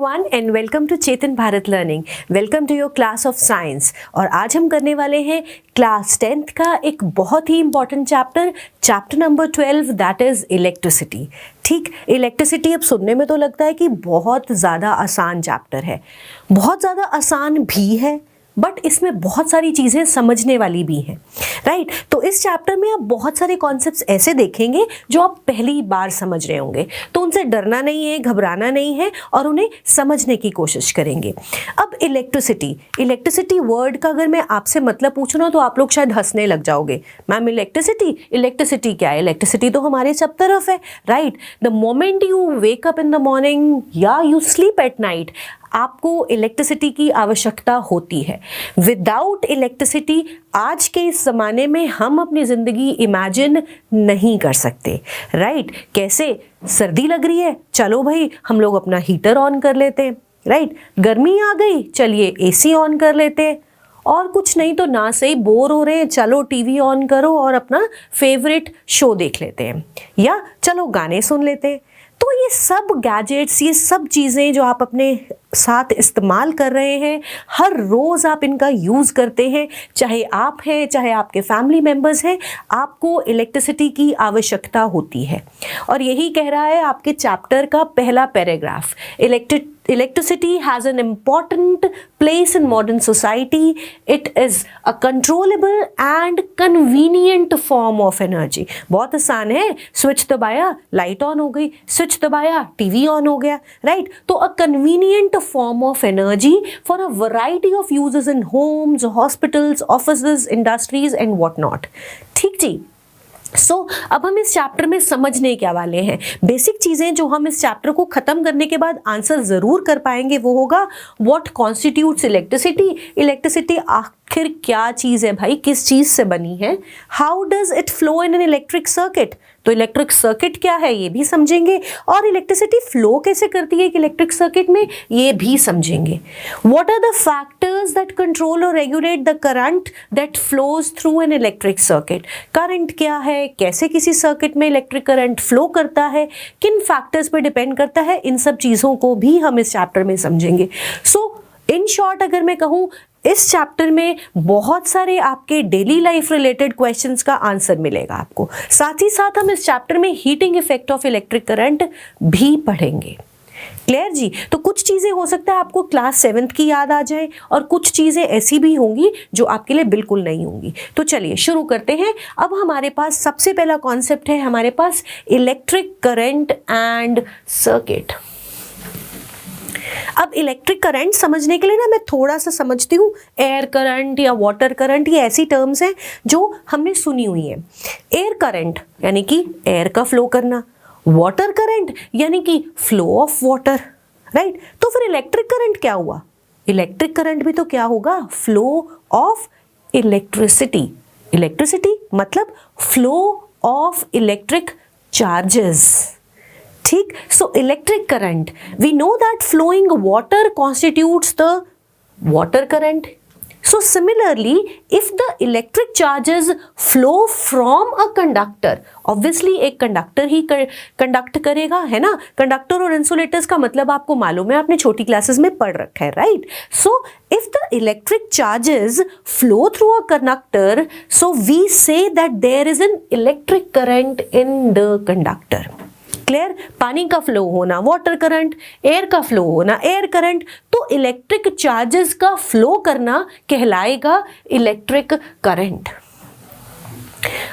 everyone and welcome to Chetan Bharat learning. Welcome to your class of science. और आज हम करने वाले हैं क्लास 10th का एक बहुत ही important chapter number 12, that is electricity. ठीक, इलेक्ट्रिसिटी अब सुनने में तो लगता है कि बहुत ज़्यादा आसान चैप्टर है, बहुत ज़्यादा आसान भी है, बट इसमें बहुत सारी चीज़ें समझने वाली भी हैं, राइट। तो इस चैप्टर में आप बहुत सारे कॉन्सेप्ट्स ऐसे देखेंगे जो आप पहली बार समझ रहे होंगे, तो उनसे डरना नहीं है, घबराना नहीं है और उन्हें समझने की कोशिश करेंगे। अब इलेक्ट्रिसिटी वर्ड का अगर मैं आपसे मतलब पूछूँ ना तो आप लोग शायद हंसने लग जाओगे। मैम इलेक्ट्रिसिटी क्या है? इलेक्ट्रिसिटी तो हमारे सब तरफ है, right. The moment you wake up in the morning या यू स्लीप एट नाइट, आपको इलेक्ट्रिसिटी की आवश्यकता होती है। विदाउट इलेक्ट्रिसिटी आज के इस ज़माने में हम अपनी ज़िंदगी इमेजिन नहीं कर सकते, राइट। कैसे? सर्दी लग रही है, चलो भाई हम लोग अपना हीटर ऑन कर लेते हैं, राइट। गर्मी आ गई, चलिए एसी ऑन कर लेते हैं, और कुछ नहीं तो ना सही बोर हो रहे हैं, चलो टीवी ऑन करो और अपना फेवरेट शो देख लेते हैं, या चलो गाने सुन लेते हैं। तो ये सब गैजेट्स, ये सब चीज़ें जो आप अपने साथ इस्तेमाल कर रहे हैं, हर रोज़ आप इनका यूज़ करते हैं, चाहे आप हैं चाहे आपके फैमिली मेम्बर्स हैं, आपको इलेक्ट्रिसिटी की आवश्यकता होती है। और यही कह रहा है आपके चैप्टर का पहला paragraph. Electricity has an important place in modern society. It is a controllable and convenient form of energy. बहुत आसान है, स्विच दबाया लाइट ऑन हो गई, स्विच दबाया टीवी ऑन हो गया, राइट। तो a convenient form of energy for a variety of uses in homes, hospitals, offices, industries and what not. ठीक जी। अब हम इस चैप्टर में समझने क्या वाले हैं, बेसिक चीज़ें जो हम इस चैप्टर को ख़त्म करने के बाद आंसर ज़रूर कर पाएंगे, वो होगा व्हाट कॉन्स्टिट्यूट्स इलेक्ट्रिसिटी आखिर क्या चीज़ है भाई, किस चीज़ से बनी है। How does it flow in an electric circuit, तो इलेक्ट्रिक सर्किट क्या है ये भी समझेंगे, और इलेक्ट्रिसिटी फ्लो कैसे करती है एक इलेक्ट्रिक सर्किट में ये भी समझेंगे। What are the factors that control और regulate the current that flows through an electric circuit. Current क्या है, कैसे किसी सर्किट में इलेक्ट्रिक करंट फ्लो करता है, किन फैक्टर्स पर डिपेंड करता है, इन सब चीज़ों को भी हम इस चैप्टर में समझेंगे। इन शॉर्ट अगर मैं कहूँ, इस चैप्टर में बहुत सारे आपके डेली लाइफ रिलेटेड क्वेश्चंस का आंसर मिलेगा आपको। साथ ही साथ हम इस चैप्टर में heating effect of electric current भी पढ़ेंगे। क्लियर जी? तो कुछ चीज़ें हो सकता है आपको क्लास 7th की याद आ जाए और कुछ चीज़ें ऐसी भी होंगी जो आपके लिए बिल्कुल नहीं होंगी। तो चलिए शुरू करते हैं। अब हमारे पास सबसे पहला कॉन्सेप्ट है हमारे पास इलेक्ट्रिक करंट एंड सर्किट। अब इलेक्ट्रिक करंट समझने के लिए ना मैं थोड़ा सा समझती हूँ, एयर करंट या वाटर करंट, ये ऐसी टर्म्स हैं जो हमने सुनी हुई हैं। एयर करंट यानी कि एयर का फ्लो करना, वाटर करंट यानी कि फ्लो ऑफ वाटर, राइट। तो फिर इलेक्ट्रिक करंट क्या हुआ? इलेक्ट्रिक करंट भी तो क्या होगा? Flow of electricity. इलेक्ट्रिसिटी मतलब फ्लो ऑफ इलेक्ट्रिक चार्जेस। ठीक, so electric current, we know that flowing water constitutes the water current. So similarly, if the electric charges flow from a conductor, obviously एक conductor ही conduct करेगा, है ना। Conductor और insulators का मतलब आपको मालूम है, आपने छोटी क्लासेस में पढ़ रखा है, right. So if the electric charges flow through a conductor, so we say that there is an electric current in the conductor. Clear? पानी का फ्लो होना वाटर करंट, एयर का फ्लो होना एयर करंट, तो इलेक्ट्रिक चार्जेस का flow करना कहलाएगा electric current.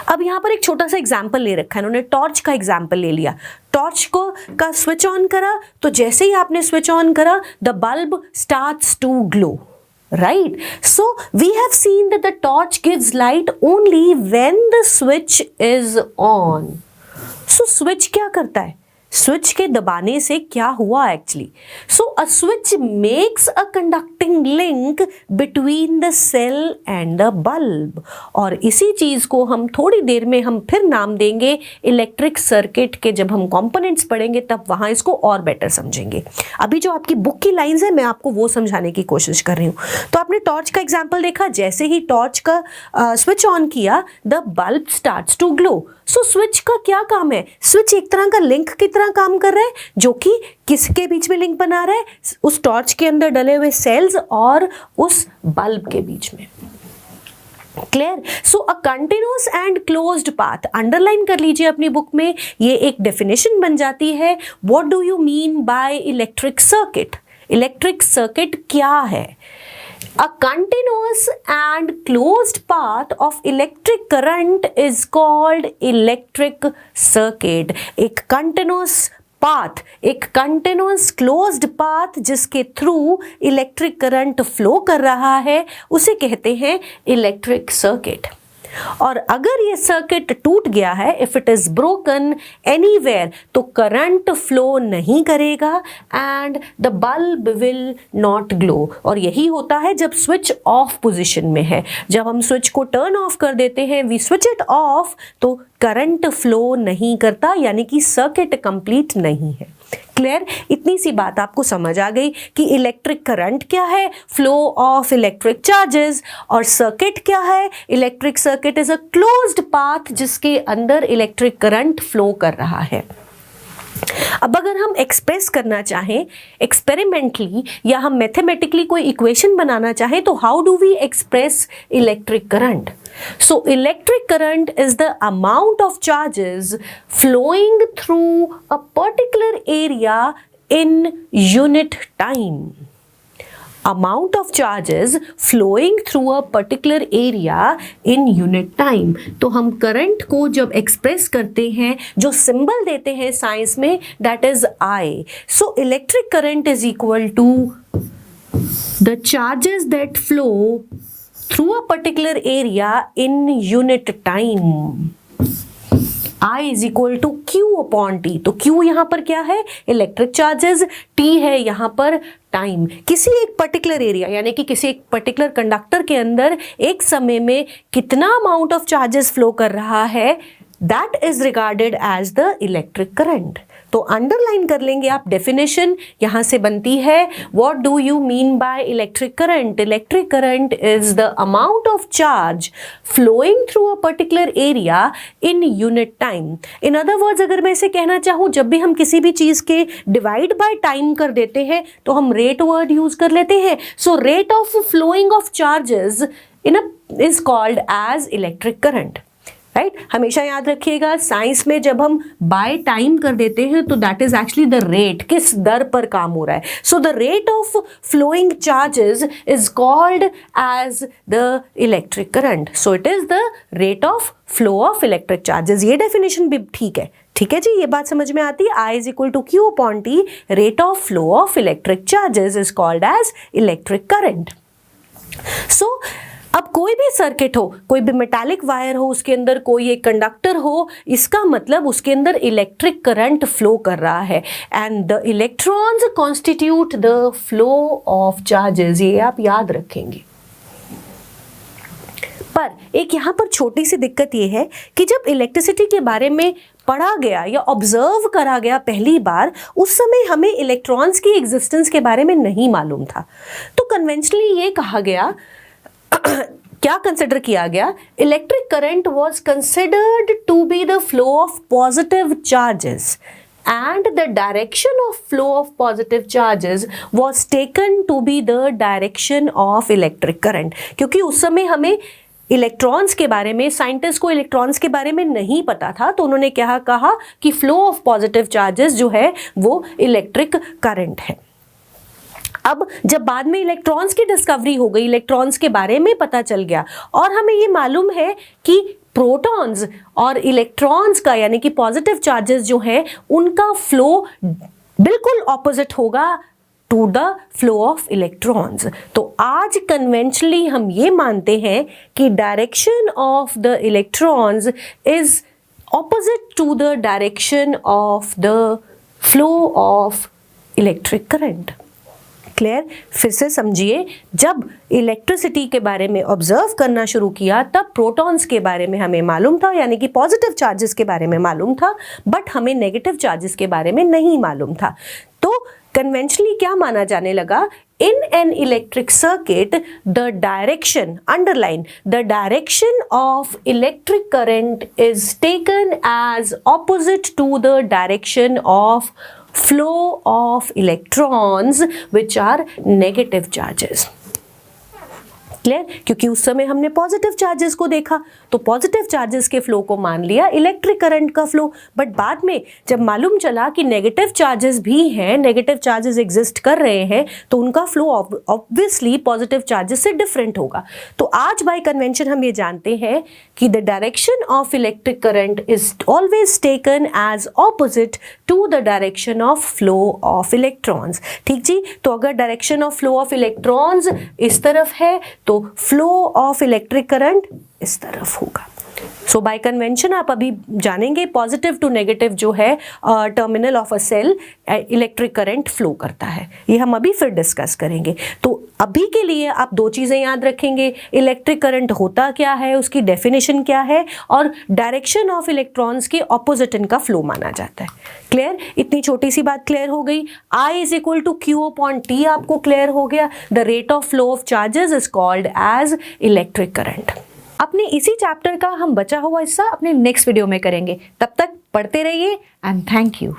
अब यहां पर एक छोटा सा एग्जांपल ले रखा है इन्होंने, टॉर्च का एग्जांपल ले लिया। टॉर्च को का स्विच ऑन करा, तो जैसे ही आपने स्विच ऑन करा the bulb starts to glow, right? So we have seen that the torch gives light only when the switch is on. So switch क्या करता है? स्विच के दबाने से क्या हुआ actually? So a switch makes a conducting link between the cell and the bulb, और इसी चीज को हम थोड़ी देर में हम फिर नाम देंगे इलेक्ट्रिक सर्किट के। जब हम कंपोनेंट्स पढ़ेंगे तब वहां इसको और बेटर समझेंगे। अभी जो आपकी बुक की लाइंस है मैं आपको वो समझाने की कोशिश कर रही हूँ। तो आपने टॉर्च का एग्जाम्पल देखा, जैसे ही टॉर्च का स्विच ऑन किया the bulb starts to glow. So switch का क्या काम है? स्विच एक तरह का लिंक की तरह काम कर रहा है, जो कि किसके बीच में लिंक बना रहा है? उस टॉर्च के अंदर डले हुए सेल्स और उस बल्ब के बीच में। Clear? So a continuous and closed path, underline कर लीजिए अपनी बुक में, ये एक डेफिनेशन बन जाती है। What do you mean by electric circuit? Electric circuit क्या है? A continuous and closed path of electric current is called electric circuit. एक continuous path, एक continuous closed path जिसके थ्रू इलेक्ट्रिक करंट फ्लो कर रहा है, उसे कहते हैं इलेक्ट्रिक सर्किट। और अगर ये सर्किट टूट गया है, if it is broken anywhere, तो करंट फ्लो नहीं करेगा and the bulb will not glow. और यही होता है जब स्विच ऑफ पोजीशन में है। जब हम स्विच को टर्न ऑफ कर देते हैं, वी स्विच इट ऑफ, तो करंट फ्लो नहीं करता, यानी कि सर्किट कंप्लीट नहीं है। क्लियर? इतनी सी बात आपको समझ आ गई कि इलेक्ट्रिक करंट क्या है, फ्लो ऑफ इलेक्ट्रिक चार्जेस, और सर्किट क्या है? Electric circuit is a closed path जिसके अंदर इलेक्ट्रिक करंट फ्लो कर रहा है। अब अगर हम एक्सप्रेस करना चाहें एक्सपेरिमेंटली या हम मैथमेटिकली कोई इक्वेशन बनाना चाहें, तो how do we express electric current? So electric current is the amount of charges flowing through a particular area in unit time. Amount of charges flowing through a particular area in unit time. तो हम current को जब express करते हैं, जो symbol देते हैं science में, that is I. So electric current is equal to the charges that flow through a particular area in unit time. I is equal to Q upon T. तो Q यहाँ पर क्या है? इलेक्ट्रिक चार्जेस, T है यहाँ पर time. किसी एक पर्टिकुलर एरिया यानी कि किसी एक पर्टिकुलर कंडक्टर के अंदर एक समय में कितना अमाउंट ऑफ चार्जेस फ्लो कर रहा है, that is regarded as the electric current. तो अंडरलाइन कर लेंगे आप डेफिनेशन, यहां से बनती है what do you mean by electric current? Electric current is the amount of charge flowing through a particular area in unit time. In other words, अगर मैं इसे कहना चाहूँ, जब भी हम किसी भी चीज के डिवाइड बाय टाइम कर देते हैं तो हम रेट वर्ड यूज कर लेते हैं। So rate of flowing of charges is called as electric current. Right? हमेशा याद रखिएगा, साइंस में जब हम बाय टाइम कर देते हैं तो that is actually the rate, किस दर पर काम हो रहा है। So the rate of flowing charges is called as the electric current. So it is the rate of flow of electric charges. ये डेफिनेशन भी ठीक है। ठीक है जी, ये बात समझ में आती है। I is equal to Q upon T, rate of flow of electric charges is called as electric current. So अब कोई भी सर्किट हो, कोई भी मेटालिक वायर हो, उसके अंदर कोई एक कंडक्टर हो, इसका मतलब उसके अंदर इलेक्ट्रिक करंट फ्लो कर रहा है and the electrons constitute the flow of charges. ये आप याद रखेंगे। पर एक यहाँ पर छोटी सी दिक्कत ये है कि जब इलेक्ट्रिसिटी के बारे में पढ़ा गया या ऑब्जर्व करा गया पहली बार, उस समय हमें इलेक्ट्रॉन्स की एग्जिस्टेंस के बारे में नहीं मालूम था। तो कन्वेंशनली ये कहा गया, क्या कंसिडर किया गया? Electric current was considered to be the flow of positive charges and the direction of flow of positive charges was taken to be the direction of electric current। क्योंकि उस समय हमें इलेक्ट्रॉन्स के बारे में, साइंटिस्ट को इलेक्ट्रॉन्स के बारे में नहीं पता था, तो उन्होंने क्या कहा कि फ्लो ऑफ पॉजिटिव चार्जेस जो है वो इलेक्ट्रिक करंट है। अब जब बाद में इलेक्ट्रॉन्स की डिस्कवरी हो गई, इलेक्ट्रॉन्स के बारे में पता चल गया और हमें ये मालूम है कि प्रोटॉन्स और इलेक्ट्रॉन्स का यानी कि पॉजिटिव चार्जेस जो है उनका फ्लो बिल्कुल ऑपोजिट होगा to the flow of electrons. तो आज कन्वेंशनली हम ये मानते हैं कि direction of the electrons is opposite to the direction of the flow of electric current. Clear? फिर से समझिए, जब इलेक्ट्रिसिटी के बारे में ऑब्जर्व करना शुरू किया तब प्रोटॉन्स के बारे में हमें मालूम था, यानी कि पॉजिटिव चार्जेस के बारे में मालूम था, बट हमें नेगेटिव चार्जेस के बारे में नहीं मालूम था। तो कन्वेंशनली क्या माना जाने लगा, in an electric circuit the direction, underline, the direction of electric current is taken as opposite to the direction of flow of electrons which are negative charges. Clear? क्योंकि उस समय हमने पॉजिटिव चार्जेस को देखा, तो पॉजिटिव चार्जेस के flow को मान लिया इलेक्ट्रिक करंट का फ्लो। बट बाद में जब मालूम चला कि नेगेटिव चार्जेस भी हैं, नेगेटिव चार्जेस एग्जिस्ट कर रहे हैं, तो उनका फ्लो ऑब्वियसली पॉजिटिव चार्जेस से डिफरेंट होगा। तो आज बाय कन्वेंशन हम ये जानते हैं कि the direction of electric current is always taken as opposite to the direction of flow of electrons. ठीक जी? तो अगर direction of flow of electrons इस तरफ है तो फ्लो ऑफ इलेक्ट्रिक करंट इस तरफ होगा। सो बाय कन्वेंशन आप अभी जानेंगे पॉजिटिव टू नेगेटिव जो है terminal of a cell electric current flow करता है, ये हम अभी फिर डिस्कस करेंगे। तो अभी के लिए आप दो चीज़ें याद रखेंगे, इलेक्ट्रिक करंट होता क्या है, उसकी डेफिनेशन क्या है, और डायरेक्शन ऑफ इलेक्ट्रॉन्स के ऑपोजिट इनका फ्लो माना जाता है। क्लियर? इतनी छोटी सी बात क्लियर हो गई। I is equal to Q upon T आपको क्लियर हो गया। The rate of flow of charges is called as electric current. अपने इसी चैप्टर का हम बचा हुआ हिस्सा अपने नेक्स्ट वीडियो में करेंगे। तब तक पढ़ते रहिए एंड थैंक यू।